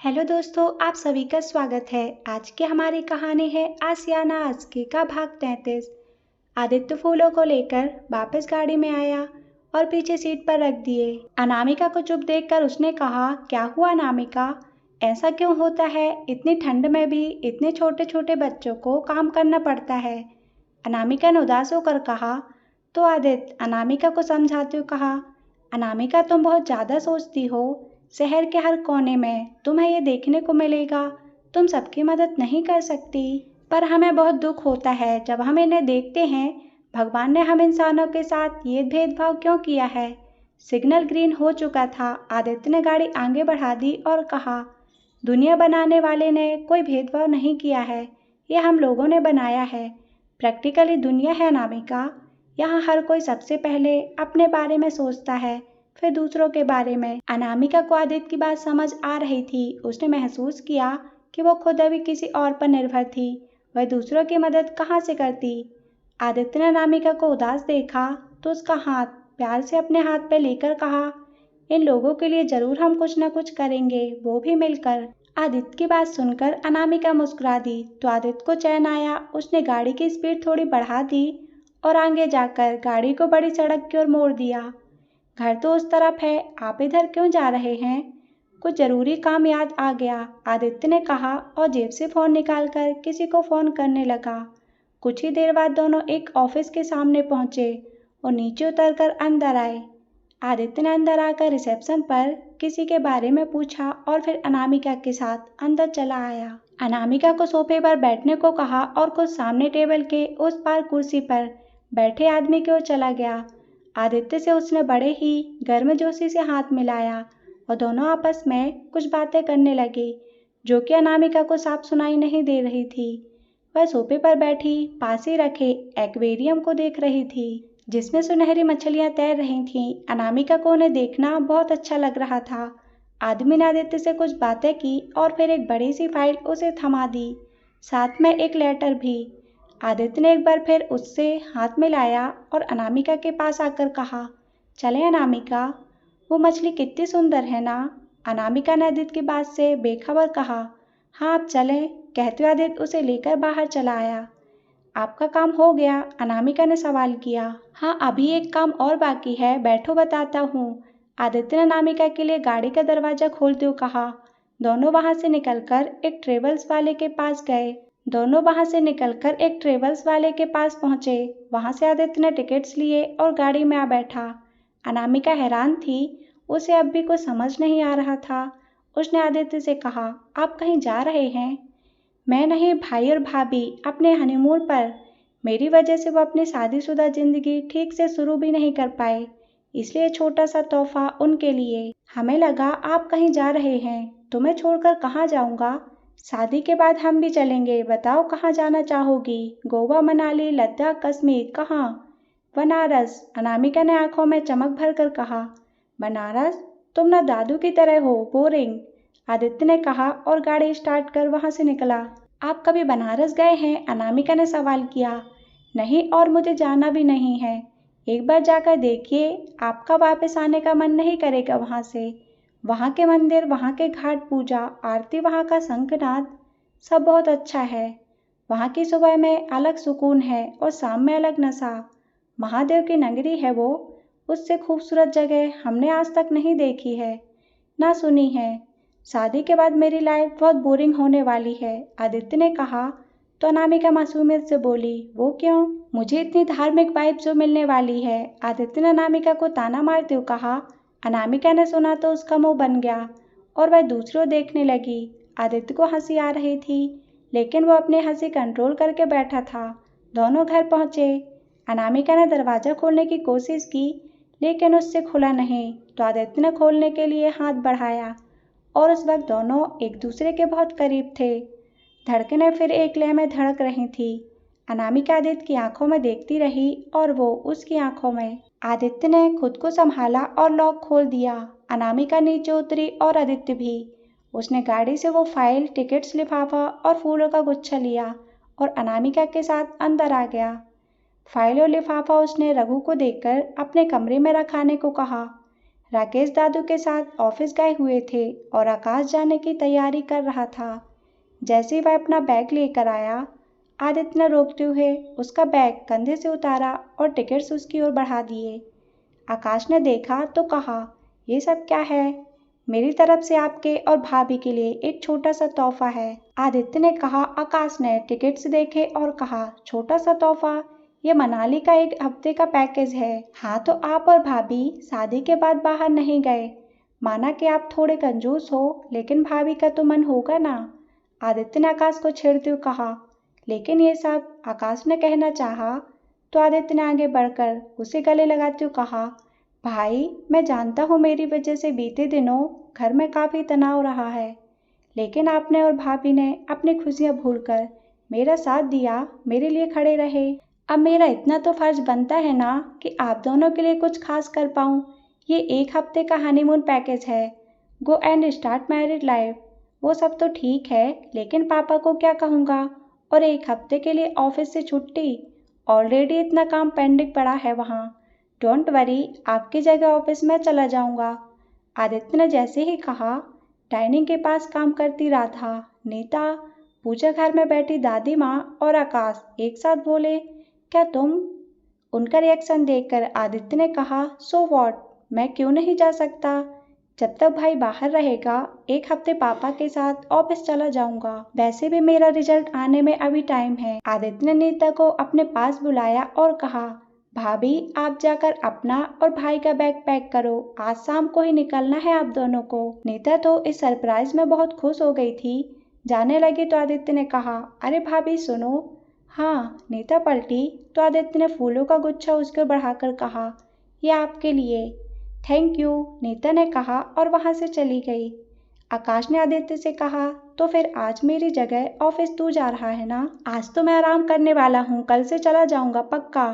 Hello दोस्तों, आप सभी का स्वागत है। आज की हमारी कहानी है आसियाना आस्की का भाग 33। आदित्य फूलों को लेकर वापस गाड़ी में आया और पीछे सीट पर रख दिए। अनामिका को चुप देखकर उसने कहा, क्या हुआ अनामिका? ऐसा क्यों होता है? इतनी ठंड में भी इतने छोटे छोटे बच्चों को काम करना पड़ता है। अनामिका ने उदास होकर कहा। तो आदित्य अनामिका को समझाते हुए कहा, अनामिका तुम बहुत ज़्यादा सोचती हो। शहर के हर कोने में तुम्हें ये देखने को मिलेगा, तुम सबकी मदद नहीं कर सकती। पर हमें बहुत दुख होता है जब हम इन्हें देखते हैं। भगवान ने हम इंसानों के साथ ये भेदभाव क्यों किया है? सिग्नल ग्रीन हो चुका था। आदित्य ने गाड़ी आगे बढ़ा दी और कहा, दुनिया बनाने वाले ने कोई भेदभाव नहीं किया है, ये हम लोगों ने बनाया है। प्रैक्टिकली दुनिया है अनामिका। यहाँ हर कोई सबसे पहले अपने बारे में सोचता है, फिर दूसरों के बारे में। अनामिका को आदित्य की बात समझ आ रही थी। उसने महसूस किया कि वो खुद अभी किसी और पर निर्भर थी। वह दूसरों की मदद कहाँ से करती? आदित्य ने अनामिका को उदास देखा तो उसका हाथ प्यार से अपने हाथ पे लेकर कहा, इन लोगों के लिए जरूर हम कुछ न कुछ करेंगे, वो भी मिलकर। आदित्य की बात सुनकर अनामिका मुस्कुरा दी तो आदित्य को चैन आया। उसने गाड़ी की स्पीड थोड़ी बढ़ा दी और आगे जाकर गाड़ी को बड़ी सड़क की ओर मोड़ दिया। घर तो उस तरफ है, आप इधर क्यों जा रहे हैं? कुछ जरूरी काम याद आ गया, आदित्य ने कहा और जेब से फोन निकालकर किसी को फोन करने लगा। कुछ ही देर बाद दोनों एक ऑफिस के सामने पहुंचे और नीचे उतरकर अंदर आए। आदित्य ने अंदर आकर रिसेप्शन पर किसी के बारे में पूछा और फिर अनामिका के साथ अंदर चला आया। अनामिका को सोफे पर बैठने को कहा और कुछ सामने टेबल के उस पार कुर्सी पर बैठे आदमी की ओर चला गया। आदित्य से उसने बड़े ही गर्मजोशी से हाथ मिलाया और दोनों आपस में कुछ बातें करने लगे जो कि अनामिका को साफ सुनाई नहीं दे रही थी। वह सोफे पर बैठी पास ही रखे एक्वेरियम को देख रही थी जिसमें सुनहरी मछलियां तैर रही थीं। अनामिका को उन्हें देखना बहुत अच्छा लग रहा था। आदमी ने आदित्य से कुछ बातें की और फिर एक बड़ी सी फाइल उसे थमा दी, साथ में एक लेटर भी। आदित्य ने एक बार फिर उससे हाथ मिलाया और अनामिका के पास आकर कहा, चले अनामिका, वो मछली कितनी सुंदर है ना? अनामिका ने आदित्य की बात से बेखबर कहा, हाँ आप चलें। कहते हुए आदित्य उसे लेकर बाहर चला आया। आपका काम हो गया? अनामिका ने सवाल किया। हाँ, अभी एक काम और बाकी है, बैठो बताता हूँ। आदित्य ने अनामिका के लिए गाड़ी का दरवाजा खोलते हुए कहा। दोनों वहां से निकलकर एक ट्रेवल्स वाले के पास पहुंचे। वहां से आदित्य ने टिकट्स लिए और गाड़ी में आ बैठा। अनामिका हैरान थी, उसे अब भी कुछ समझ नहीं आ रहा था। उसने आदित्य से कहा, आप कहीं जा रहे हैं? मैं नहीं, भाई और भाभी अपने हनीमून पर। मेरी वजह से वो अपनी शादीशुदा जिंदगी ठीक से शुरू भी नहीं कर पाए, इसलिए छोटा सा तोहफा उनके लिए। हमें लगा आप कहीं जा रहे हैं। तुम्हें छोड़कर कहाँ जाऊंगा? शादी के बाद हम भी चलेंगे। बताओ कहाँ जाना चाहोगी? गोवा, मनाली, लद्दाख, कश्मीर, कहाँ? बनारस। अनामिका ने आंखों में चमक भर कर कहा। बनारस? तुम ना दादू की तरह हो, बोरिंग। आदित्य ने कहा और गाड़ी स्टार्ट कर वहां से निकला। आप कभी बनारस गए हैं? अनामिका ने सवाल किया। नहीं, और मुझे जाना भी नहीं है। एक बार जाकर देखिए, आपका वापस आने का मन नहीं करेगा वहां से। वहां के मंदिर, वहां के घाट, पूजा, आरती, वहां का शंखनाद, सब बहुत अच्छा है। वहां की सुबह में अलग सुकून है और शाम में अलग नशा। महादेव की नगरी है वो। उससे खूबसूरत जगह हमने आज तक नहीं देखी है, ना सुनी है। शादी के बाद मेरी लाइफ बहुत बोरिंग होने वाली है, आदित्य ने कहा। तो अनामिका मासूमियत से बोली, वो क्यों? मुझे इतनी धार्मिक वाइब जो मिलने वाली है, आदित्य ने अनामिका को ताना मारते हुए कहा। अनामिका ने सुना तो उसका मुंह बन गया और वह दूसरी ओर देखने लगी। आदित्य को हंसी आ रही थी, लेकिन वो अपनी हंसी कंट्रोल करके बैठा था। दोनों घर पहुंचे। अनामिका ने दरवाजा खोलने की कोशिश की, लेकिन उससे खुला नहीं, तो आदित्य ने खोलने के लिए हाथ बढ़ाया और उस वक्त दोनों एक दूसरे के बहुत करीब थे। धड़कनें फिर एक लय में धड़क रही थी। अनामिका आदित्य की आंखों में देखती रही और वो उसकी आंखों में। आदित्य ने खुद को संभाला और लॉक खोल दिया। अनामिका नीचे उतरी और आदित्य भी। उसने गाड़ी से वो फाइल, टिकट्स, लिफाफा और फूलों का गुच्छा लिया और अनामिका के साथ अंदर आ गया। फाइल और लिफाफा उसने रघु को देकर अपने कमरे में रखाने को कहा। राकेश दादू के साथ ऑफिस गए हुए थे और आकाश जाने की तैयारी कर रहा था। जैसे ही वह अपना बैग लेकर आया, आदित्य ने रोकते हुए उसका बैग कंधे से उतारा और टिकट्स उसकी ओर बढ़ा दिए। आकाश ने देखा तो कहा, ये सब क्या है? मेरी तरफ से आपके और भाभी के लिए एक छोटा सा तोहफा है। आदित्य ने कहा। आकाश ने टिकट्स देखे और कहा, छोटा सा तोहफा? ये मनाली का एक हफ्ते का पैकेज है। हाँ, तो आप और भाभी शादी के बाद बाहर नहीं गए। माना कि आप थोड़े कंजूस हो, लेकिन भाभी का तो मन होगा ना। आदित्य ने आकाश को छेड़ते हुए कहा। लेकिन ये सब आकाश ने कहना चाहा तो आदित्य ने आगे बढ़कर उसे गले लगाते हुए कहा, भाई मैं जानता हूँ मेरी वजह से बीते दिनों घर में काफ़ी तनाव रहा है, लेकिन आपने और भाभी ने अपनी खुशियाँ भूलकर मेरा साथ दिया, मेरे लिए खड़े रहे। अब मेरा इतना तो फर्ज बनता है ना कि आप दोनों के लिए कुछ खास कर पाऊँ। ये एक हफ्ते का हनीमून पैकेज है। Go and start married life. वो सब तो ठीक है, लेकिन पापा को क्या कहूँगा? और एक हफ्ते के लिए ऑफिस से छुट्टी। ऑलरेडी इतना काम पेंडिंग पड़ा है वहाँ। डोंट वरी, आपकी जगह ऑफिस में चला जाऊँगा। आदित्य ने जैसे ही कहा, डाइनिंग के पास काम करती राधा, नीता, पूजा घर में बैठी दादी माँ और आकाश एक साथ बोले, क्या तुम? उनका रिएक्शन देखकर आदित्य ने कहा, सो वॉट, मैं क्यों नहीं जा सकता? जब तक भाई बाहर रहेगा, एक हफ्ते पापा के साथ ऑफिस चला जाऊंगा। वैसे भी मेरा रिजल्ट आने में अभी टाइम है। आदित्य ने नीता को अपने पास बुलाया और कहा, भाभी आप जाकर अपना और भाई का बैग पैक करो, आज शाम को ही निकलना है आप दोनों को। नीता तो इस सरप्राइज में बहुत खुश हो गई थी। जाने लगी तो आदित्य ने कहा, अरे भाभी सुनो। हाँ, नीता पलटी तो आदित्य ने फूलों का गुच्छा उसके बढ़ाकर कहा, ये आपके लिए। थैंक यू, नीता ने कहा और वहां से चली गई। आकाश ने आदित्य से कहा, तो फिर आज मेरी जगह ऑफिस तू जा रहा है ना? आज तो मैं आराम करने वाला हूँ, कल से चला जाऊंगा पक्का।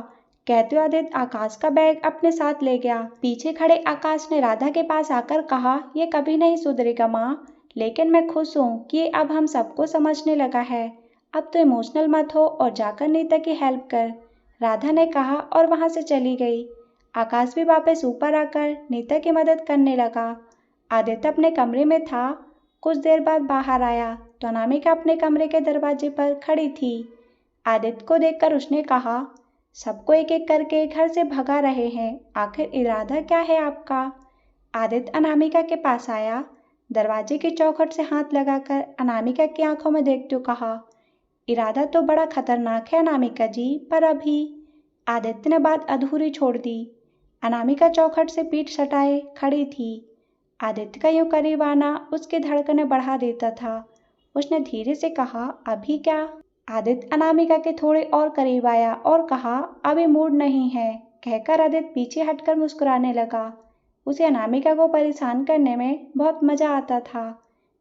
कहते हुए आदित्य आकाश का बैग अपने साथ ले गया। पीछे खड़े आकाश ने राधा के पास आकर कहा, ये कभी नहीं सुधरेगा माँ, लेकिन मैं खुश हूँ कि अब हम सबको समझने लगा है। अब तो इमोशनल मत हो और जाकर नीता की हेल्प कर, राधा ने कहा और वहां से चली गई। आकाश भी वापस ऊपर आकर नीता की मदद करने लगा। आदित्य अपने कमरे में था। कुछ देर बाद बाहर आया तो अनामिका अपने कमरे के दरवाजे पर खड़ी थी। आदित्य को देखकर उसने कहा, सबको एक एक करके घर से भगा रहे हैं, आखिर इरादा क्या है आपका? आदित्य अनामिका के पास आया। दरवाजे की चौखट से हाथ लगाकर अनामिका की आंखों में देखते हुए कहा, इरादा तो बड़ा खतरनाक है अनामिका जी, पर अभी। आदित्य ने बात अधूरी छोड़ दी। अनामिका चौखट से पीठ सटाए खड़ी थी। आदित्य का यूं करीब आना उसकी धड़कनें बढ़ा देता था। उसने धीरे से कहा, अभी क्या? आदित्य अनामिका के थोड़े और करीब आया और कहा, अभी मूड नहीं है। कहकर आदित्य पीछे हटकर मुस्कुराने लगा। उसे अनामिका को परेशान करने में बहुत मजा आता था।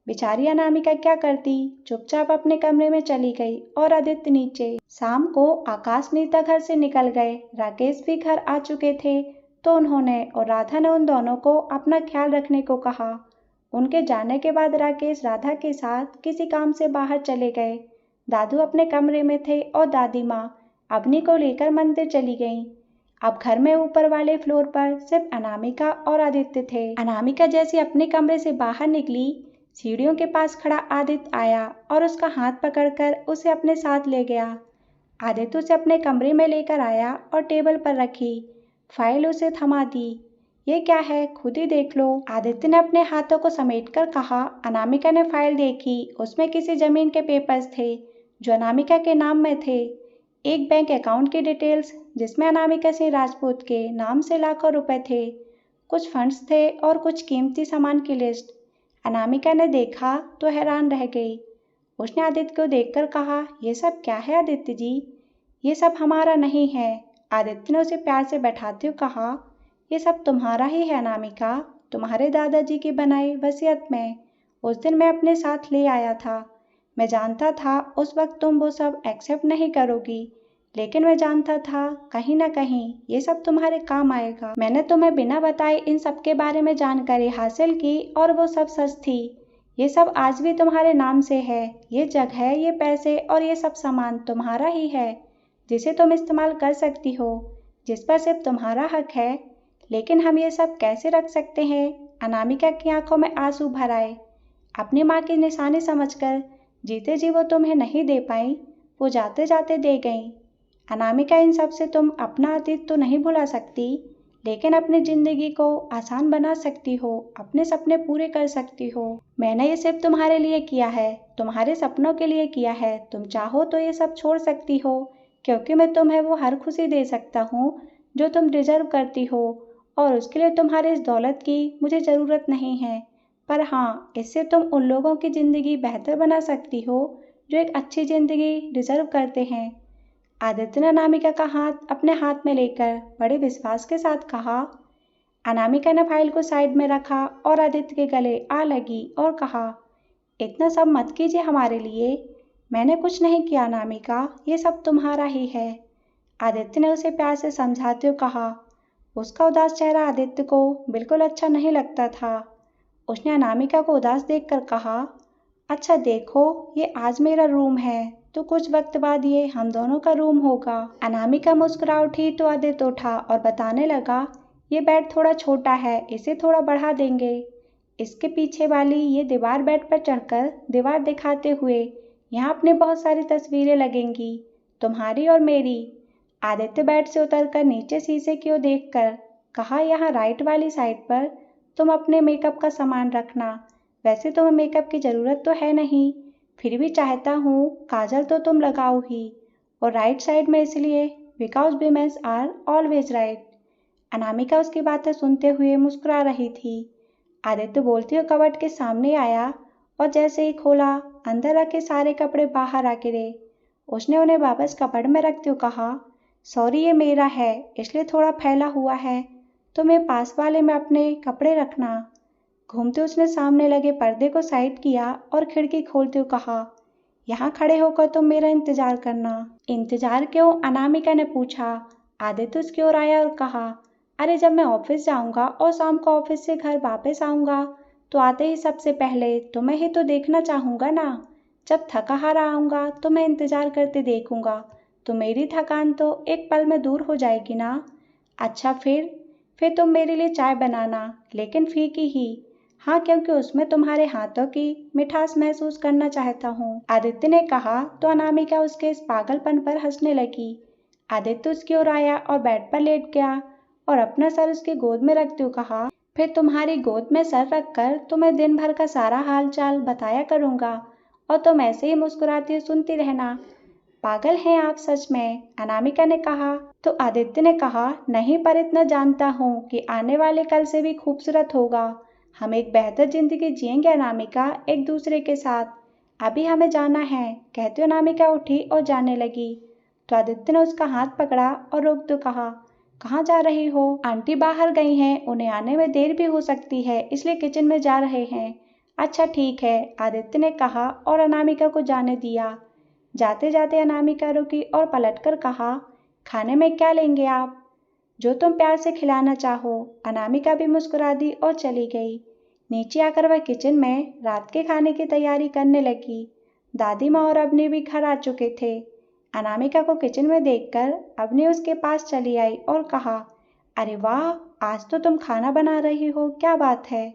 बेचारी अनामिका क्या करती, चुपचाप अपने कमरे में चली गई और आदित्य नीचे। शाम को आकाश नीता घर से निकल गए। राकेश भी घर आ चुके थे तो उन्होंने और राधा ने उन दोनों को अपना ख्याल रखने को कहा। उनके जाने के बाद राकेश राधा के साथ किसी काम से बाहर चले गए। दादू अपने कमरे में थे और दादी माँ अवनी को लेकर मंदिर चली गईं। अब घर में ऊपर वाले फ्लोर पर सिर्फ अनामिका और आदित्य थे। अनामिका जैसे अपने कमरे से बाहर निकली, सीढ़ियों के पास खड़ा आदित्य आया और उसका हाथ पकड़कर उसे अपने साथ ले गया। आदित्य उसे अपने कमरे में लेकर आया और टेबल पर रखी। फाइल उसे थमा दी। ये क्या है, खुद ही देख लो, आदित्य ने अपने हाथों को समेटकर कहा। अनामिका ने फाइल देखी। उसमें किसी जमीन के पेपर्स थे जो अनामिका के नाम में थे। एक बैंक अकाउंट की डिटेल्स जिसमें अनामिका सिंह राजपूत के नाम से लाखों रुपए थे। कुछ फंड्स थे और कुछ कीमती सामान की लिस्ट। अनामिका ने देखा तो हैरान रह गई। उसने आदित्य को देखकर कहा, ये सब क्या है आदित्य जी? ये सब हमारा नहीं है। आदित्य ने उसे प्यार से बैठाते हुए कहा, ये सब तुम्हारा ही है अनामिका, तुम्हारे दादाजी की बनाई वसीयत में उस दिन मैं अपने साथ ले आया था। मैं जानता था उस वक्त तुम वो सब एक्सेप्ट नहीं करोगी, लेकिन मैं जानता था कहीं ना कहीं ये सब तुम्हारे काम आएगा। मैंने तुम्हें बिना बताए इन सब के बारे में जानकारी हासिल की और वो सब सच थी। ये सब आज भी तुम्हारे नाम से है। ये जगह, ये पैसे और ये सब सामान तुम्हारा ही है, जिसे तुम इस्तेमाल कर सकती हो, जिस पर सिर्फ तुम्हारा हक है। लेकिन हम ये सब कैसे रख सकते हैं? अनामिका की आंखों में आंसू भर आए। अपनी माँ की निशानी समझकर जीते जी वो तुम्हें नहीं दे पाई, वो जाते जाते दे गईं। अनामिका, इन सब से तुम अपना अतीत तो नहीं भुला सकती, लेकिन अपनी जिंदगी को आसान बना सकती हो, अपने सपने पूरे कर सकती हो। मैंने ये सिर्फ तुम्हारे लिए किया है, तुम्हारे सपनों के लिए किया है। तुम चाहो तो ये सब छोड़ सकती हो, क्योंकि मैं तुम्हें वो हर खुशी दे सकता हूँ जो तुम डिजर्व करती हो, और उसके लिए तुम्हारी इस दौलत की मुझे ज़रूरत नहीं है। पर हाँ, इससे तुम उन लोगों की ज़िंदगी बेहतर बना सकती हो जो एक अच्छी ज़िंदगी डिजर्व करते हैं। आदित्य ने अनामिका का हाथ अपने हाथ में लेकर बड़े विश्वास के साथ कहा। अनामिका ने फाइल को साइड में रखा और आदित्य के गले आ लगी और कहा, इतना सब मत कीजिए हमारे लिए। मैंने कुछ नहीं किया अनामिका, ये सब तुम्हारा ही है। आदित्य ने उसे प्यार से समझाते हुए कहा। उसका उदास चेहरा आदित्य को बिल्कुल अच्छा नहीं लगता था। उसने अनामिका को उदास देखकर कहा, अच्छा देखो, ये आज मेरा रूम है, तो कुछ वक्त बाद ये हम दोनों का रूम होगा। अनामिका मुस्कुरा उठी तो आदित्य उठा और बताने लगा, ये बेड थोड़ा छोटा है, इसे थोड़ा बढ़ा देंगे। इसके पीछे वाली ये दीवार बेड पर चढ़कर दीवार दिखाते हुए यहाँ अपनी बहुत सारी तस्वीरें लगेंगी, तुम्हारी और मेरी। आदित्य बेड से उतरकर नीचे शीशे की ओर देखकर कहा, यहाँ राइट वाली साइड पर तुम अपने मेकअप का सामान रखना। वैसे तुम्हें मेकअप की ज़रूरत तो है नहीं, फिर भी चाहता हूँ काजल तो तुम लगाओ ही। और राइट साइड में इसलिए because women's are always right. Anamika उसकी बातें सुनते हुए मुस्कुरा रही थी। आदित्य बोलते हुए कबर्ड के सामने आया और जैसे ही खोला, अंदर रखे सारे कपड़े बाहर आ गिरे। उसने उन्हें वापस कबर्ड में रखते हुए कहा, सॉरी, ये मेरा है, इसलिए थोड़ा फैला हुआ है, तुम्हें पास वाले में अपने कपड़े रखना। घूमते उसने सामने लगे पर्दे को साइड किया और खिड़की खोलते हुए कहा, यहाँ खड़े होकर तुम मेरा इंतजार करना। इंतजार क्यों? अनामिका ने पूछा। आदित्य उसकी ओर आया और कहा, अरे जब मैं ऑफिस जाऊंगा और शाम को ऑफिस से घर वापस आऊंगा, तो आते ही सबसे पहले तुम्हें ही तो देखना चाहूंगा ना। जब थका हारा आऊंगा तो मैं इंतजार करते देखूंगा, तो मेरी थकान तो एक पल में दूर हो जाएगी ना। अच्छा, फिर तुम मेरे लिए चाय बनाना, लेकिन फीकी ही। हाँ, क्योंकि उसमें तुम्हारे हाथों की मिठास महसूस करना चाहता हूँ। आदित्य ने कहा तो अनामिका उसके इस पागलपन पर हंसने लगी। आदित्य उसकी ओर आया और बेड पर लेट गया और अपना सर उसकी गोद में रखते हुए कहा, फिर तुम्हारी गोद में सर रखकर तुम्हें दिन भर का सारा हाल चाल बताया करूँगा, और तुम ऐसे ही मुस्कुराती हुई सुनती रहना। पागल हैं आप सच में, अनामिका ने कहा। तो आदित्य ने कहा, नहीं, पर इतना जानता हूँ कि आने वाले कल से भी खूबसूरत होगा। हम एक बेहतर जिंदगी जिएंगे अनामिका, एक दूसरे के साथ। अभी हमें जाना है, कहते हुए अनामिका उठी और जाने लगी। तो आदित्य ने उसका हाथ पकड़ा और रोकते कहा, कहाँ जा रही हो? आंटी बाहर गई हैं, उन्हें आने में देर भी हो सकती है, इसलिए किचन में जा रहे हैं। अच्छा ठीक है, आदित्य ने कहा और अनामिका को जाने दिया। जाते जाते अनामिका रुकी और पलटकर कहा, खाने में क्या लेंगे आप? जो तुम प्यार से खिलाना चाहो। अनामिका भी मुस्कुरा दी और चली गई। नीचे आकर वह किचन में रात के खाने की तैयारी करने लगी। दादी माँ और अवनी भी घर आ चुके थे। अनामिका को किचन में देखकर अवनी उसके पास चली आई और कहा, अरे वाह, आज तो तुम खाना बना रही हो, क्या बात है?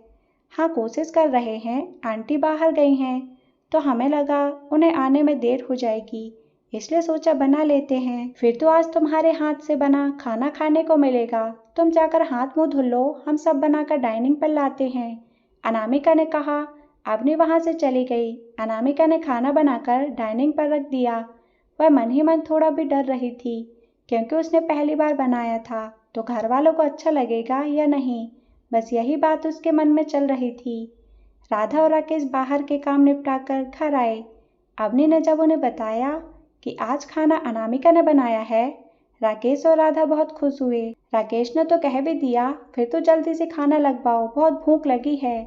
हाँ, कोशिश कर रहे हैं, आंटी बाहर गई हैं, तो हमें लगा उन्हें आने में देर हो जाएगी, इसलिए सोचा बना लेते हैं। फिर तो आज तुम्हारे हाथ से बना खाना खाने को मिलेगा। तुम जाकर हाथ मुंह धुल लो, हम सब बनाकर डाइनिंग पर लाते हैं, अनामिका ने कहा। अवनी वहां से चली गई। अनामिका ने खाना बनाकर डाइनिंग पर रख दिया। वह मन ही मन थोड़ा भी डर रही थी, क्योंकि उसने पहली बार बनाया था, तो घर वालों को अच्छा लगेगा या नहीं, बस यही बात उसके मन में चल रही थी। राधा और राकेश बाहर के काम निपटाकर घर आए। अवनी ने जब उन्हें बताया कि आज खाना अनामिका ने बनाया है, राकेश और राधा बहुत खुश हुए। राकेश ने तो कह भी दिया, फिर तो जल्दी से खाना लगवाओ, बहुत भूख लगी है।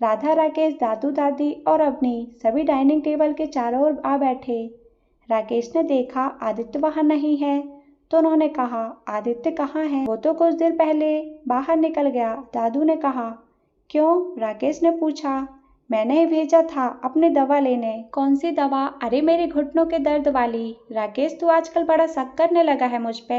राधा, राकेश, दादू दादी और अवनी सभी डाइनिंग टेबल के चारों ओर आ बैठे। राकेश ने देखा आदित्य वहां नहीं है, तो उन्होंने कहा, आदित्य कहाँ है? वो तो कुछ देर पहले बाहर निकल गया, दादू ने कहा। क्यों? राकेश ने पूछा। मैंने ही भेजा था अपनी दवा लेने। कौन सी दवा? अरे मेरे घुटनों के दर्द वाली। राकेश, तू आजकल बड़ा शक करने लगा है मुझ पे।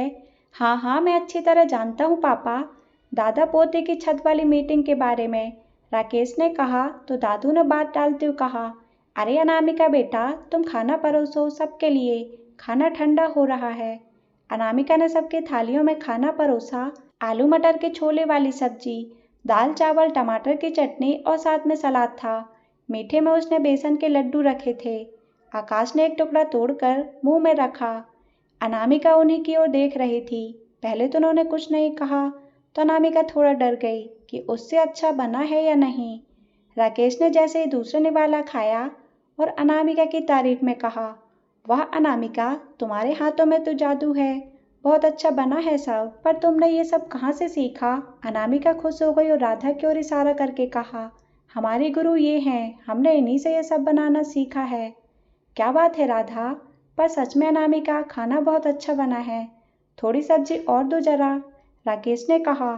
हाँ हाँ, मैं अच्छी तरह जानता हूँ पापा। दादा पोते की छत वाली मीटिंग के बारे में, राकेश ने कहा तो दादू ने बात टालते हुए कहा, अरे अनामिका बेटा, तुम खाना परोसो सबके लिए, खाना ठंडा हो रहा है। अनामिका ने सबकी थालियों में खाना परोसा, आलू मटर के छोले वाली सब्जी, दाल चावल टमाटर की चटनी और साथ में सलाद था। मीठे में उसने बेसन के लड्डू रखे थे। आकाश ने एक टुकड़ा तोड़कर मुंह में रखा। अनामिका उन्हीं की ओर देख रही थी। पहले तो उन्होंने कुछ नहीं कहा, तो अनामिका थोड़ा डर गई कि उससे अच्छा बना है या नहीं। राकेश ने जैसे ही दूसरा निवाला खाया और अनामिका की तारीफ में कहा, वाह अनामिका, तुम्हारे हाथों में तो जादू है, बहुत अच्छा बना है सब, पर तुमने ये सब कहाँ से सीखा? अनामिका खुश हो गई और राधा की ओर इशारा करके कहा, हमारे गुरु ये हैं, हमने इन्हीं से ये सब बनाना सीखा है। क्या बात है राधा, पर सच में अनामिका, खाना बहुत अच्छा बना है, थोड़ी सब्जी और दो जरा। राकेश ने कहा,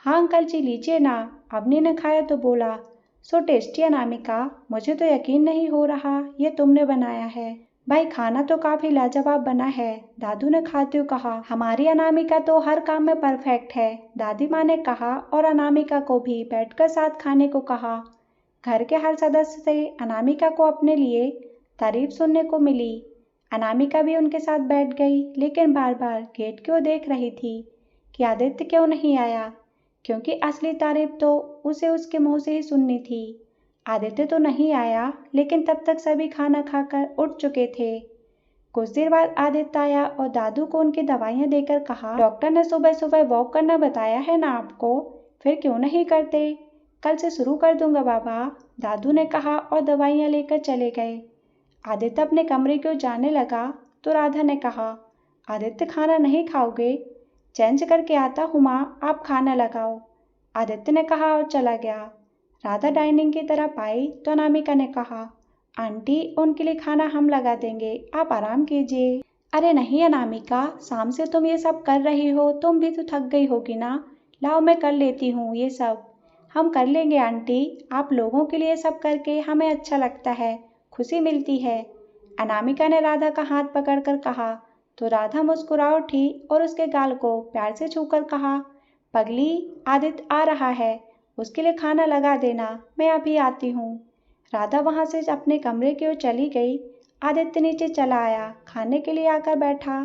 हाँ अंकल जी लीजिए ना। अवनी ने खाया तो बोला, सो टेस्टी अनामिका, मुझे तो यकीन नहीं हो रहा ये तुमने बनाया है। भाई खाना तो काफी लाजवाब बना है, दादू ने खाते हुए कहा। हमारी अनामिका तो हर काम में परफेक्ट है, दादी माँ ने कहा और अनामिका को भी बैठकर साथ खाने को कहा। घर के हर सदस्य से अनामिका को अपने लिए तारीफ सुनने को मिली। अनामिका भी उनके साथ बैठ गई, लेकिन बार बार गेट की ओर देख रही थी कि आदित्य क्यों नहीं आया, क्योंकि असली तारीफ तो उसे उसके मुंह से ही सुननी थी। आदित्य तो नहीं आया, लेकिन तब तक सभी खाना खाकर उठ चुके थे। कुछ देर बाद आदित्य आया और दादू को उनकी दवाइयाँ देकर कहा, डॉक्टर ने सुबह सुबह वॉक करना बताया है ना आपको, फिर क्यों नहीं करते? कल से शुरू कर दूंगा बाबा, दादू ने कहा और दवाइयाँ लेकर चले गए। आदित्य अपने कमरे की ओर जाने लगा तो राधा ने कहा, आदित्य खाना नहीं खाओगे? चेंज करके आता हूँ माँ, आप खाना लगाओ, आदित्य ने कहा और चला गया। राधा डाइनिंग की तरफ आई तो अनामिका ने कहा, आंटी उनके लिए खाना हम लगा देंगे, आप आराम कीजिए। अरे नहीं अनामिका, शाम से तुम ये सब कर रही हो, तुम भी तो थक गई होगी ना, लाओ मैं कर लेती हूँ ये सब। हम कर लेंगे आंटी, आप लोगों के लिए सब करके हमें अच्छा लगता है, खुशी मिलती है, अनामिका ने राधा का हाथ पकड़कर कहा। तो राधा मुस्कुरा उठी और उसके गाल को प्यार से छूकर कहा, पगली, आदित्य आ रहा है, उसके लिए खाना लगा देना, मैं अभी आती हूँ। राधा वहाँ से अपने कमरे की ओर चली गई। आदित्य नीचे चला आया, खाने के लिए आकर बैठा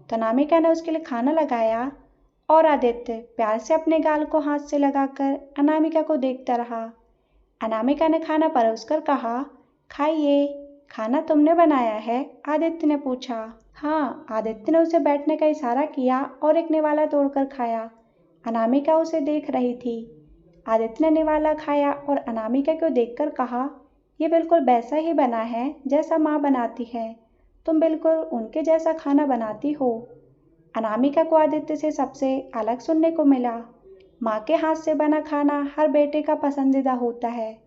तो अनामिका ने उसके लिए खाना लगाया और आदित्य प्यार से अपने गाल को हाथ से लगाकर अनामिका को देखता रहा। अनामिका ने खाना परोसकर कहा, खाइए, खाना तुमने बनाया है? आदित्य ने पूछा। हाँ, आदित्य ने उसे बैठने का इशारा किया और एक निवाला तोड़कर खाया। अनामिका उसे देख रही थी। आदित्य ने निवाला खाया और अनामिका को देखकर कहा, ये बिल्कुल वैसा ही बना है जैसा माँ बनाती है, तुम बिल्कुल उनके जैसा खाना बनाती हो। अनामिका को आदित्य से सबसे अलग सुनने को मिला। माँ के हाथ से बना खाना हर बेटे का पसंदीदा होता है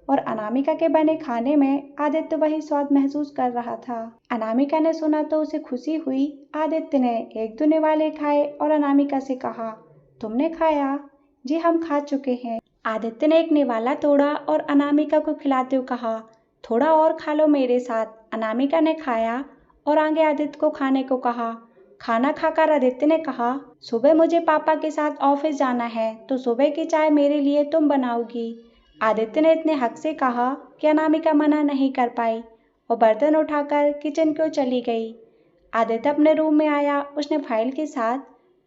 और अनामिका के बने खाने में आदित्य वही स्वाद महसूस कर रहा था। अनामिका ने सुना तो उसे खुशी हुई। आदित्य ने एक दो निवाले खाए और अनामिका से कहा, तुमने खाया? जी हम खा चुके हैं। आदित्य ने एक निवाला तोड़ा और अनामिका को खिलाते हुए कहा, थोड़ा और खा लो मेरे साथ। अनामिका ने खाया और आगे आदित्य को खाने को कहा। खाना खाकर आदित्य ने कहा, सुबह मुझे पापा के साथ ऑफिस जाना है, तो सुबह की चाय मेरे लिए तुम बनाओगी। आदित्य ने इतने हक से कहा कि अनामिका मना नहीं कर पाई और बर्तन उठाकर किचन की ओर चली गई। आदित्य अपने रूम में आया। उसने फाइल के साथ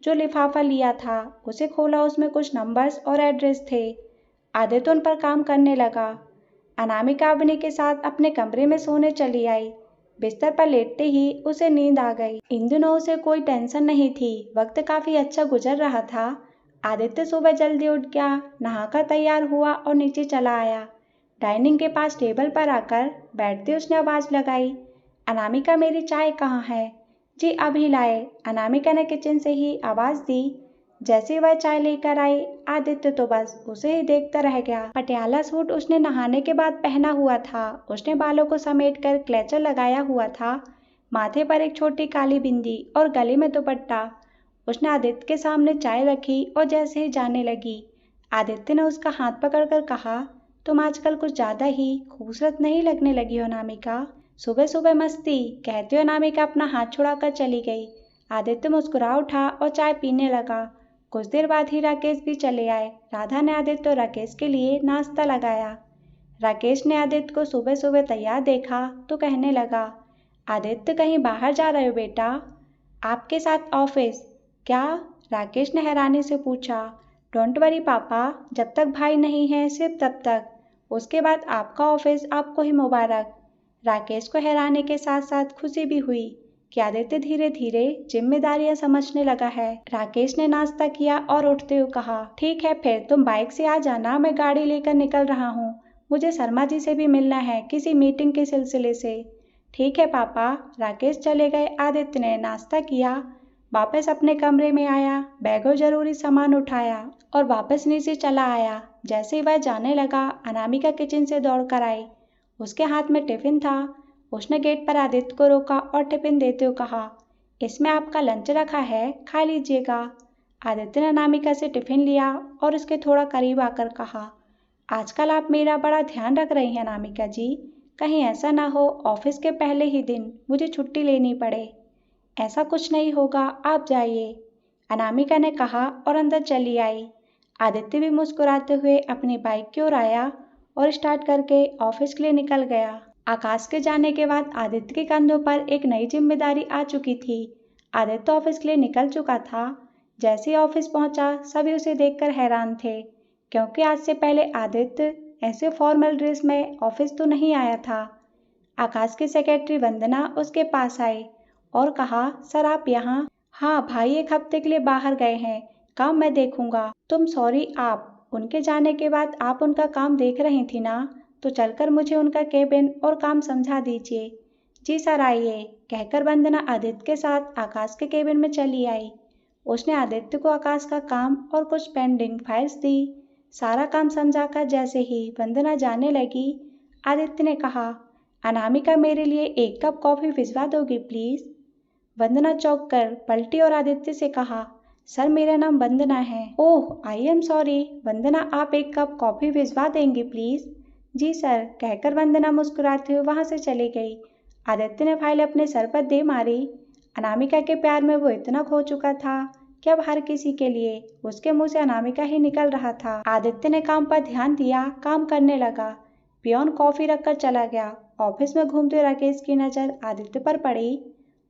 जो लिफाफा लिया था उसे खोला, उसमें कुछ नंबर्स और एड्रेस थे। आदित्य उन पर काम करने लगा। अनामिका अवनी के साथ अपने कमरे में सोने चली आई। बिस्तर पर लेटते ही उसे नींद आ गई। इन दिनों उसे कोई टेंशन नहीं थी, वक्त काफी अच्छा गुजर रहा था। आदित्य सुबह जल्दी उठ गया, नहाकर तैयार हुआ और नीचे चला आया। डाइनिंग के पास टेबल पर आकर बैठते उसने आवाज लगाई, अनामिका मेरी चाय कहाँ है? जी अभी लाए, अनामिका ने किचन से ही आवाज दी। जैसे वह चाय लेकर आई, आदित्य तो बस उसे ही देखता रह गया। पटियाला सूट उसने नहाने के बाद पहना हुआ था। उसने बालों को समेटकर क्लेचर लगाया हुआ था, माथे पर एक छोटी काली बिंदी और गले में दुपट्टा। उसने आदित्य के सामने चाय रखी और जैसे ही जाने लगी, आदित्य ने उसका हाथ पकड़कर कहा, तुम आजकल कुछ ज्यादा ही खूबसूरत नहीं लगने लगी हो अनामिका। सुबह सुबह मस्ती, कहते हुए अनामिका अपना हाथ छुड़ाकर चली गई। आदित्य मुस्कुरा उठा और चाय पीने लगा। कुछ देर बाद ही राकेश भी चले आए। राधा ने आदित्य और राकेश के लिए नाश्ता लगाया। राकेश ने आदित्य को सुबह सुबह तैयार देखा तो कहने लगा, आदित्य कहीं बाहर जा रहे हो बेटा? आपके साथ ऑफिस? क्या? राकेश ने हैरानी से पूछा। डोंट वरी पापा, जब तक भाई नहीं है सिर्फ तब तक, उसके बाद आपका ऑफिस आपको ही मुबारक। राकेश को हैरानी के साथ साथ खुशी भी हुई कि आदित्य धीरे धीरे जिम्मेदारियां समझने लगा है। राकेश ने नाश्ता किया और उठते हुए कहा, ठीक है फिर तुम बाइक से आ जाना, मैं गाड़ी लेकर निकल रहा हूँ। मुझे शर्मा जी से भी मिलना है किसी मीटिंग के सिलसिले से। ठीक है पापा। राकेश चले गए। आदित्य ने नाश्ता किया, वापस अपने कमरे में आया, बैग और जरूरी सामान उठाया और वापस नीचे चला आया। जैसे ही वह जाने लगा, अनामिका किचन से दौड़कर आई। उसके हाथ में टिफिन था। उसने गेट पर आदित्य को रोका और टिफिन देते हुए कहा, इसमें आपका लंच रखा है, खा लीजिएगा। आदित्य ने अनामिका से टिफिन लिया और उसके थोड़ा करीब आकर कहा, आजकल आप मेरा बड़ा ध्यान रख रही हैं अनामिका जी। कहीं ऐसा ना हो ऑफिस के पहले ही दिन मुझे छुट्टी लेनी पड़े। ऐसा कुछ नहीं होगा, आप जाइए, अनामिका ने कहा और अंदर चली आई। आदित्य भी मुस्कुराते हुए अपनी बाइक की ओर आया और स्टार्ट करके ऑफिस के लिए निकल गया। आकाश के जाने के बाद आदित्य के कंधों पर एक नई जिम्मेदारी आ चुकी थी। आदित्य ऑफिस के लिए निकल चुका था। जैसे ही ऑफिस पहुंचा, सभी उसे देखकर हैरान थे, क्योंकि आज से पहले आदित्य ऐसे फॉर्मल ड्रेस में ऑफिस तो नहीं आया था। आकाश की सेक्रेटरी वंदना उसके पास आई और कहा, सर आप यहाँ? हाँ भाई, एक हफ्ते के लिए बाहर गए हैं, काम मैं देखूंगा। तुम सॉरी, आप उनके जाने के बाद आप उनका काम देख रही थी ना, तो चलकर मुझे उनका केबिन और काम समझा दीजिए। जी सर, आइए, कहकर वंदना आदित्य के साथ आकाश के केबिन में चली आई। उसने आदित्य को आकाश का काम और कुछ पेंडिंग फाइल्स दी। सारा काम समझाकर जैसे ही वंदना जाने लगी, आदित्य ने कहा, अनामिका मेरे लिए एक कप कॉफी भिजवा दोगी प्लीज? वंदना चौंक कर पलटी और आदित्य से कहा, सर मेरा नाम वंदना है। ओह आई एम सॉरी। वंदना, आप एक कप कॉफी भिजवा देंगी प्लीज? जी सर, कहकर वंदना मुस्कुराते हुए वहां से चली गई। आदित्य ने फाइल अपने सर पर दे मारी। अनामिका के प्यार में वो इतना खो चुका था कि अब हर किसी के लिए उसके मुंह से अनामिका ही निकल रहा था। आदित्य ने काम पर ध्यान दिया, काम करने लगा। पियोन कॉफी रखकर चला गया। ऑफिस में घूमते राकेश की नजर आदित्य पर पड़ी।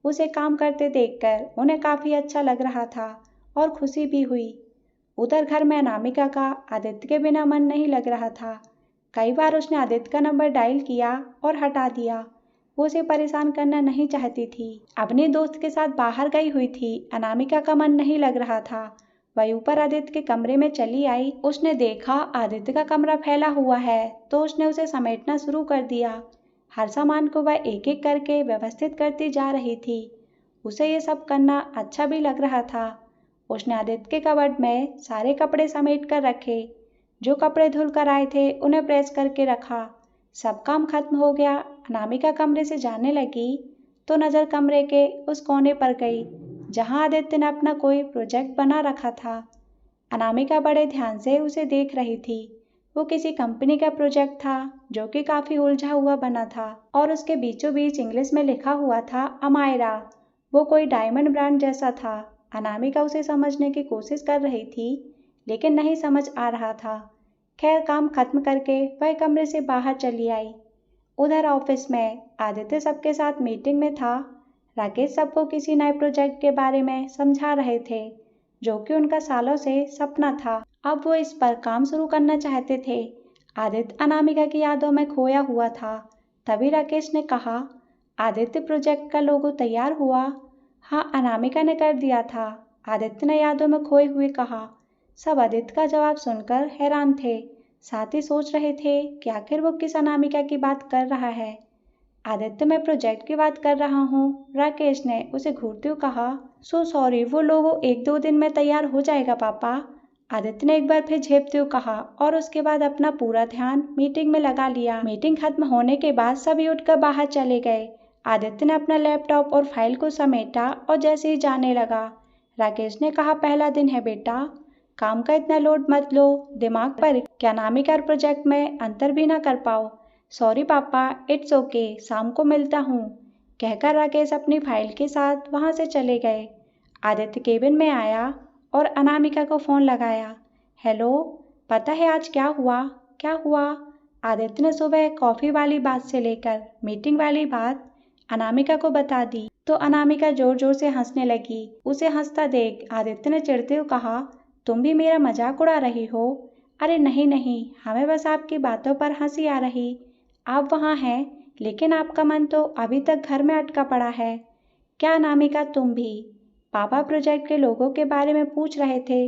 उसे काम करते देखकर उन्हें काफी अच्छा लग रहा था और खुशी भी हुई। उधर घर में अनामिका का आदित्य के बिना मन नहीं लग रहा था। कई बार उसने आदित्य का नंबर डायल किया और हटा दिया। वो उसे परेशान करना नहीं चाहती थी। अपने दोस्त के साथ बाहर गई हुई थी। अनामिका का मन नहीं लग रहा था। वह ऊपर आदित्य के कमरे में चली आई। उसने देखा आदित्य का कमरा फैला हुआ है, तो उसने उसे समेटना शुरू कर दिया। हर सामान को वह एक एक करके व्यवस्थित करती जा रही थी। उसे ये सब करना अच्छा भी लग रहा था। उसने आदित्य के कबर्ड में सारे कपड़े समेट कर रखे। जो कपड़े धुल कर आए थे उन्हें प्रेस करके रखा। सब काम खत्म हो गया। अनामिका कमरे से जाने लगी तो नजर कमरे के उस कोने पर गई जहां आदित्य ने अपना कोई प्रोजेक्ट बना रखा था। अनामिका बड़े ध्यान से उसे देख रही थी। वो किसी कंपनी का प्रोजेक्ट था जो कि काफी उलझा हुआ बना था और उसके बीचों बीच इंग्लिश में लिखा हुआ था अमायरा। वो कोई डायमंड ब्रांड जैसा था। अनामिका उसे समझने की कोशिश कर रही थी, लेकिन नहीं समझ आ रहा था। खैर, काम खत्म करके वह कमरे से बाहर चली आई। उधर ऑफिस में आदित्य सबके साथ मीटिंग में था। राकेश सबको किसी नए प्रोजेक्ट के बारे में समझा रहे थे, जो कि उनका सालों से सपना था। अब वो इस पर काम शुरू करना चाहते थे। आदित्य अनामिका की यादों में खोया हुआ था। तभी राकेश ने कहा, आदित्य प्रोजेक्ट का लोगो तैयार हुआ? हाँ, अनामिका ने कर दिया था, आदित्य ने यादों में खोए हुए कहा। सब आदित्य का जवाब सुनकर हैरान थे। साथ ही सोच रहे थे कि आखिर वो किस अनामिका की बात कर रहा है। आदित्य, मैं प्रोजेक्ट की बात कर रहा हूँ, राकेश ने उसे घूरते हुए कहा। सो सॉरी, वो लोगो 1-2 दिन में तैयार हो जाएगा पापा, आदित्य ने एक बार फिर झेपते हुए कहा और उसके बाद अपना पूरा ध्यान मीटिंग में लगा लिया। मीटिंग खत्म होने के बाद सभी उठकर बाहर चले गए। आदित्य ने अपना लैपटॉप और फाइल को समेटा और जैसे ही जाने लगा, राकेश ने कहा, पहला दिन है बेटा, काम का इतना लोड मत लो दिमाग पर, क्या अनामिका और प्रोजेक्ट में अंतर भी ना कर पाओ। सॉरी पापा, इट्स ओके, शाम को मिलता हूँ, कहकर राकेश अपनी फाइल के साथ वहां से चले गए। आदित्य केबिन में आया और अनामिका को फ़ोन लगाया। हेलो, पता है आज क्या हुआ? क्या हुआ? आदित्य ने सुबह कॉफ़ी वाली बात से लेकर मीटिंग वाली बात अनामिका को बता दी तो अनामिका जोर जोर से हंसने लगी। उसे हंसता देख आदित्य ने चिढ़ते हुए कहा, तुम भी मेरा मजाक उड़ा रही हो? अरे नहीं नहीं, हमें बस आपकी बातों पर हंसी आ रही। आप वहाँ हैं, लेकिन आपका मन तो अभी तक घर में अटका पड़ा है। क्या अनामिका तुम भी? पापा प्रोजेक्ट के लोगों के बारे में पूछ रहे थे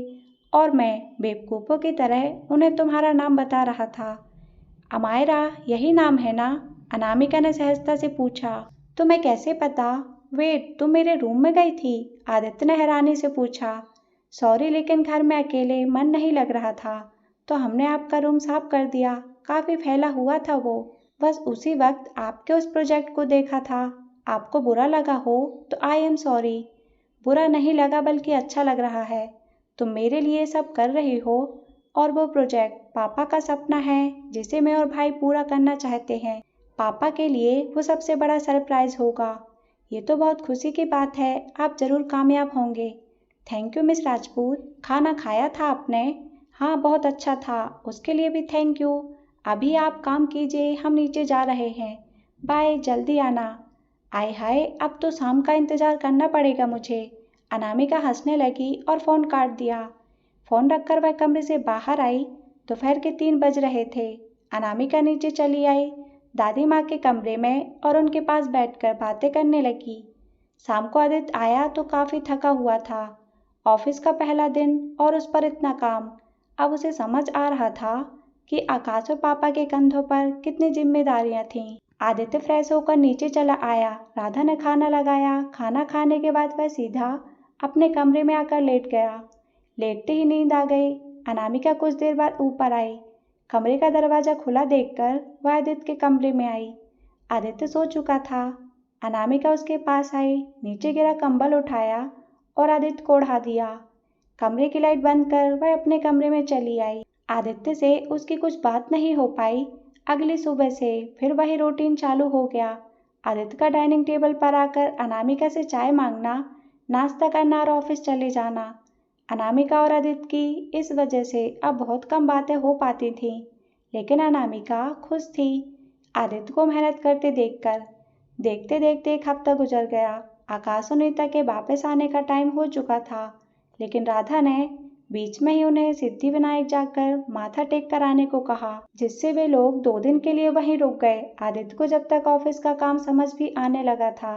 और मैं बेवकूफ़ों की तरह उन्हें तुम्हारा नाम बता रहा था। अमायरा यही नाम है ना? अनामिका ने सहजता से पूछा। तुम्हें कैसे पता? वेट, तुम मेरे रूम में गई थी? आदित्य ने हैरानी से पूछा। सॉरी, लेकिन घर में अकेले मन नहीं लग रहा था तो हमने आपका रूम साफ कर दिया। काफ़ी फैला हुआ था वो। बस उसी वक्त आपके उस प्रोजेक्ट को देखा था। आपको बुरा लगा हो तो आई एम सॉरी। बुरा नहीं लगा, बल्कि अच्छा लग रहा है। तुम मेरे लिए सब कर रही हो और वो प्रोजेक्ट पापा का सपना है जिसे मैं और भाई पूरा करना चाहते हैं। पापा के लिए वो सबसे बड़ा सरप्राइज होगा। ये तो बहुत खुशी की बात है। आप ज़रूर कामयाब होंगे। Thank you miss Rajput. खाना खाया था आपने? हाँ, बहुत अच्छा था। उसके लिए भी थैंक यू। अभी आप काम कीजिए, हम नीचे जा रहे हैं। बाय, जल्दी आना। आय हाय, अब तो शाम का इंतज़ार करना पड़ेगा मुझे। अनामिका हंसने लगी और फ़ोन काट दिया। फ़ोन रखकर वह कमरे से बाहर आई। दोपहर के 3 बज रहे थे। अनामिका नीचे चली आई दादी माँ के कमरे में और उनके पास बैठकर बातें करने लगी। शाम को आदित्य आया तो काफ़ी थका हुआ था। ऑफिस का पहला दिन और उस पर इतना काम। अब उसे समझ आ रहा था कि आकाश और पापा के कंधों पर कितनी जिम्मेदारियां थीं। आदित्य फ्रेश होकर नीचे चला आया। राधा ने खाना लगाया। खाना खाने के बाद वह सीधा अपने कमरे में आकर लेट गया। लेटते ही नींद आ गई। अनामिका कुछ देर बाद ऊपर आई। कमरे का दरवाज़ा खुला देखकर वह आदित्य के कमरे में आई। आदित्य सो चुका था। अनामिका उसके पास आई, नीचे गिरा कंबल उठाया और आदित्य को ओढ़ा दिया। कमरे की लाइट बंद कर वह अपने कमरे में चली आई। आदित्य से उसकी कुछ बात नहीं हो पाई। अगली सुबह से फिर वही रूटीन चालू हो गया। आदित्य का डाइनिंग टेबल पर आकर अनामिका से चाय मांगना, नाश्ता करना और ऑफिस चले जाना। अनामिका और आदित्य की इस वजह से अब बहुत कम बातें हो पाती थीं, लेकिन अनामिका खुश थी आदित्य को मेहनत करते देखकर। देखते देखते एक हफ्ता गुजर गया। आकाश और नीता के वापस आने का टाइम हो चुका था, लेकिन राधा ने बीच में ही उन्हें सिद्धिविनायक जाकर माथा टेक कर आने को कहा, जिससे वे लोग 2 दिन के लिए वहीं रुक गए। आदित्य को जब तक ऑफिस का काम समझ भी आने लगा था।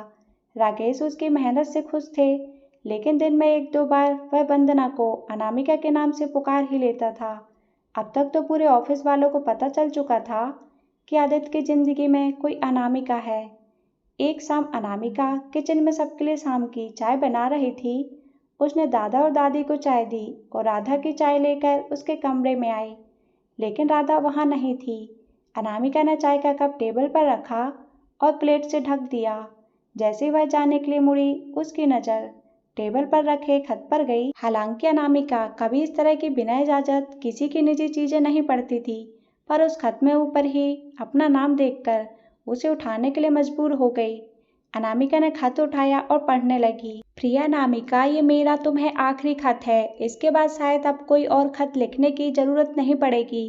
राकेश उसकी मेहनत से खुश थे, लेकिन दिन में 1-2 बार वह वंदना को अनामिका के नाम से पुकार ही लेता था। अब तक तो पूरे ऑफिस वालों को पता चल चुका था कि आदित्य की जिंदगी में कोई अनामिका है। एक शाम अनामिका किचन में सबके लिए शाम की चाय बना रही थी। उसने दादा और दादी को चाय दी और राधा की चाय लेकर उसके कमरे में आई, लेकिन राधा वहाँ नहीं थी। अनामिका ने चाय का कप टेबल पर रखा और प्लेट से ढक दिया। जैसे वह जाने के लिए मुड़ी, उसकी नज़र टेबल पर रखे खत पर गई। हालांकि अनामिका कभी इस तरह की बिना इजाज़त किसी की निजी चीज़ें नहीं पढ़ती थी, पर उस खत में ऊपर ही अपना नाम देखकर उसे उठाने के लिए मजबूर हो गई। अनामिका ने खत उठाया और पढ़ने लगी। प्रिया अनामिका, ये मेरा तुम्हें आखिरी खत है। इसके बाद शायद अब कोई और खत लिखने की ज़रूरत नहीं पड़ेगी।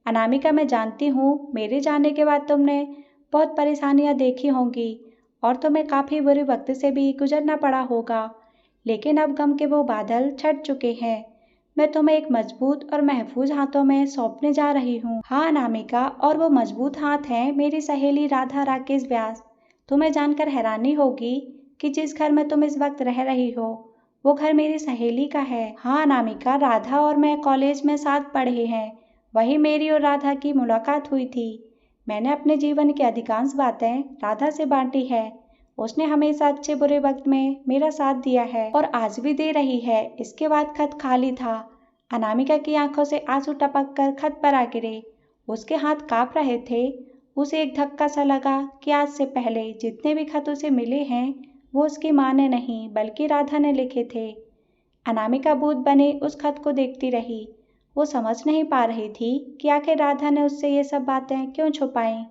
अनामिका, मैं जानती हूँ मेरे जाने के बाद तुमने बहुत परेशानियाँ देखी होंगी और तुम्हें काफ़ी बुरे वक्त से भी गुजरना पड़ा होगा, लेकिन अब गम के वो बादल छट चुके हैं। मैं तुम्हें एक मजबूत और महफूज हाथों में सौंपने जा रही हूँ। हाँ अनामिका, और वो मजबूत हाथ हैं मेरी सहेली राधा राकेश व्यास। तुम्हें जानकर हैरानी होगी कि जिस घर में तुम इस वक्त रह रही हो वो घर मेरी सहेली का है। हाँ अनामिका, राधा और मैं कॉलेज में साथ पढ़े हैं। वहीं मेरी और राधा की मुलाकात हुई थी। मैंने अपने जीवन की अधिकांश बातें राधा से बांटी है। उसने हमेशा अच्छे बुरे वक्त में मेरा साथ दिया है और आज भी दे रही है। इसके बाद खत खाली था। अनामिका की आंखों से आंसू टपक कर खत पर आ गिरे। उसके हाथ कांप रहे थे। उसे एक धक्का सा लगा कि आज से पहले जितने भी खत उसे मिले हैं वो उसकी माँ ने नहीं बल्कि राधा ने लिखे थे। अनामिका भूत बने उस खत को देखती रही। वो समझ नहीं पा रही थी कि आखिर राधा ने उससे ये सब बातें क्यों छुपाईं।